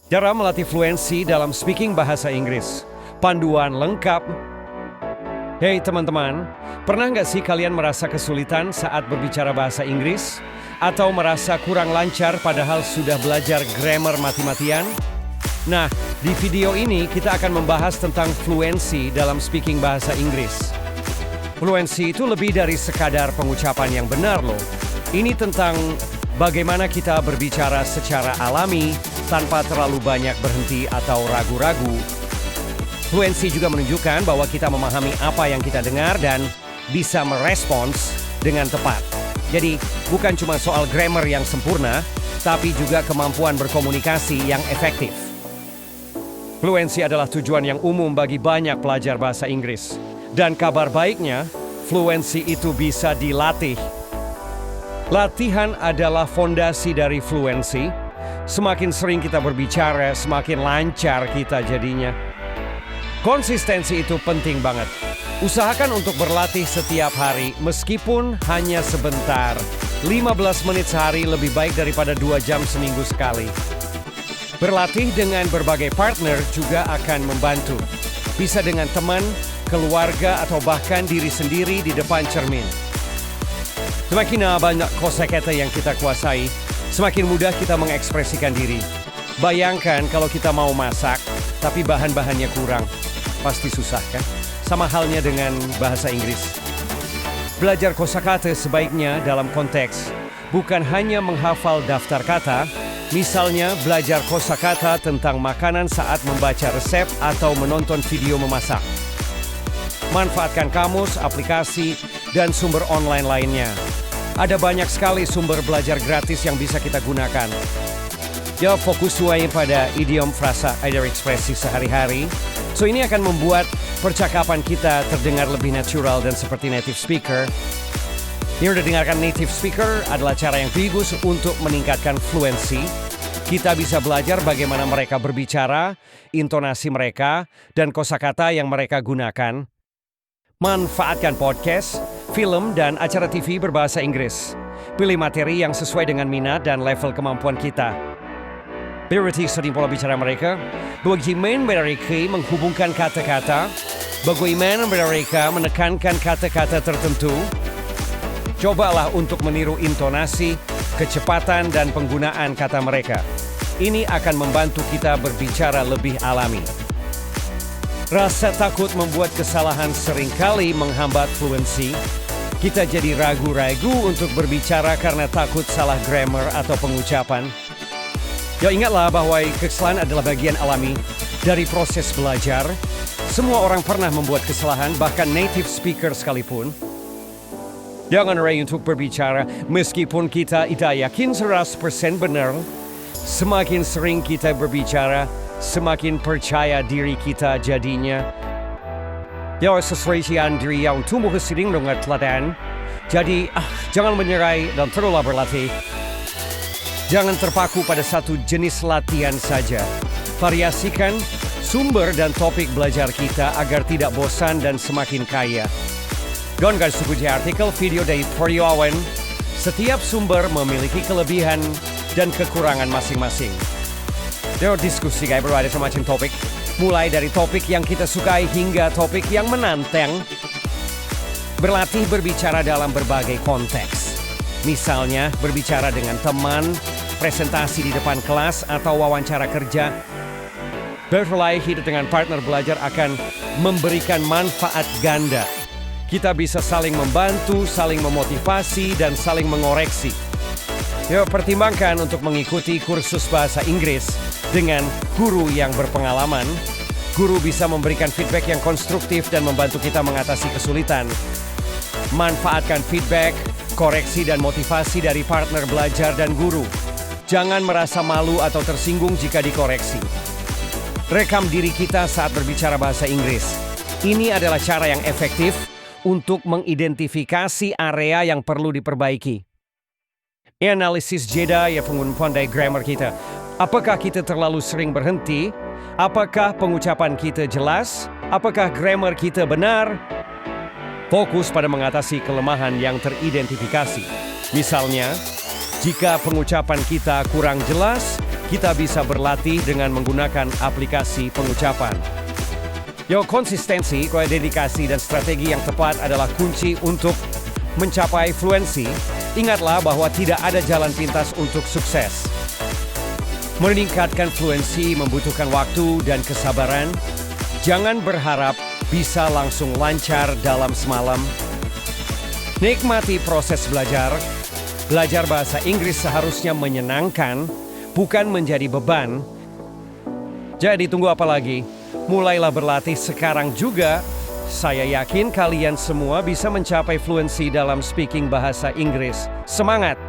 Cara melatih fluensi dalam speaking bahasa Inggris. Panduan lengkap. Hey teman-teman, pernah nggak sih kalian merasa kesulitan saat berbicara bahasa Inggris? Atau merasa kurang lancar padahal sudah belajar grammar mati-matian? Nah, di video ini kita akan membahas tentang fluensi dalam speaking bahasa Inggris. Fluensi itu lebih dari sekadar pengucapan yang benar loh. Ini tentang bagaimana kita berbicara secara alami, tanpa terlalu banyak berhenti atau ragu-ragu. Fluensi juga menunjukkan bahwa kita memahami apa yang kita dengar dan bisa merespons dengan tepat. Jadi, bukan cuma soal grammar yang sempurna, tapi juga kemampuan berkomunikasi yang efektif. Fluensi adalah tujuan yang umum bagi banyak pelajar bahasa Inggris. Dan kabar baiknya, fluensi itu bisa dilatih. Latihan adalah fondasi dari fluensi. Semakin sering kita berbicara, semakin lancar kita jadinya. Konsistensi itu penting banget. Usahakan untuk berlatih setiap hari, meskipun hanya sebentar. 15 menit sehari lebih baik daripada 2 jam seminggu sekali. Berlatih dengan berbagai partner juga akan membantu. Bisa dengan teman, keluarga, atau bahkan diri sendiri di depan cermin. Semakin banyak kosakata yang kita kuasai, semakin mudah kita mengekspresikan diri. Bayangkan kalau kita mau masak, tapi bahan-bahannya kurang. Pasti susah kan? Sama halnya dengan bahasa Inggris. Belajar kosakata sebaiknya dalam konteks bukan hanya menghafal daftar kata, misalnya belajar kosakata tentang makanan saat membaca resep atau menonton video memasak. Manfaatkan kamus, aplikasi, dan sumber online lainnya. Ada banyak sekali sumber belajar gratis yang bisa kita gunakan. Ya, fokus pada idiom, frasa, atau ekspresi sehari-hari. So, ini akan membuat percakapan kita terdengar lebih natural dan seperti native speaker. Ini udah dengarkan native speaker adalah cara yang bagus untuk meningkatkan fluensi. Kita bisa belajar bagaimana mereka berbicara, intonasi mereka, dan kosakata yang mereka gunakan. Manfaatkan podcast, film, dan acara TV berbahasa Inggris. Pilih materi yang sesuai dengan minat dan level kemampuan kita. Priority sering pola bicara mereka. Bagaimana mereka menghubungkan kata-kata. Bagaimana mereka menekankan kata-kata tertentu. Cobalah untuk meniru intonasi, kecepatan, dan penggunaan kata mereka. Ini akan membantu kita berbicara lebih alami. Rasa takut membuat kesalahan seringkali menghambat fluensi. Kita jadi ragu-ragu untuk berbicara karena takut salah grammar atau pengucapan. Ya, ingatlah bahwa kesalahan adalah bagian alami dari proses belajar. Semua orang pernah membuat kesalahan, bahkan native speaker sekalipun. Jangan ragu untuk berbicara meskipun kita tidak yakin 100% benar. Semakin sering kita berbicara, semakin percaya diri kita jadinya. Ya, sesuaikan diri yang tumbuh seiring dengan teladan. Jadi, jangan menyerah dan teruslah berlatih. Jangan terpaku pada satu jenis latihan saja. Variasikan sumber dan topik belajar kita agar tidak bosan dan semakin kaya. Jangan ikuti artikel video dari Poriawan. Setiap sumber memiliki kelebihan dan kekurangan masing-masing. Diskusi berada semacam topik, mulai dari topik yang kita sukai hingga topik yang menantang. Berlatih berbicara dalam berbagai konteks. Misalnya berbicara dengan teman, presentasi di depan kelas, atau wawancara kerja. Berlatih hidup dengan partner belajar akan memberikan manfaat ganda. Kita bisa saling membantu, saling memotivasi, dan saling mengoreksi. Pertimbangkan untuk mengikuti kursus bahasa Inggris dengan guru yang berpengalaman. Guru bisa memberikan feedback yang konstruktif dan membantu kita mengatasi kesulitan. Manfaatkan feedback, koreksi, dan motivasi dari partner belajar dan guru. Jangan merasa malu atau tersinggung jika dikoreksi. Rekam diri kita saat berbicara bahasa Inggris. Ini adalah cara yang efektif untuk mengidentifikasi area yang perlu diperbaiki. Analisis jeda ya penggunaan grammar kita. Apakah kita terlalu sering berhenti? Apakah pengucapan kita jelas? Apakah grammar kita benar? Fokus pada mengatasi kelemahan yang teridentifikasi. Misalnya, jika pengucapan kita kurang jelas, kita bisa berlatih dengan menggunakan aplikasi pengucapan. Konsistensi, dedikasi, dan strategi yang tepat adalah kunci untuk mencapai fluensi. Ingatlah bahwa tidak ada jalan pintas untuk sukses. Meningkatkan fluensi membutuhkan waktu dan kesabaran. Jangan berharap bisa langsung lancar dalam semalam. Nikmati proses belajar. Belajar bahasa Inggris seharusnya menyenangkan, bukan menjadi beban. Jadi tunggu apa lagi? Mulailah berlatih sekarang juga. Saya yakin kalian semua bisa mencapai fluensi dalam speaking bahasa Inggris. Semangat!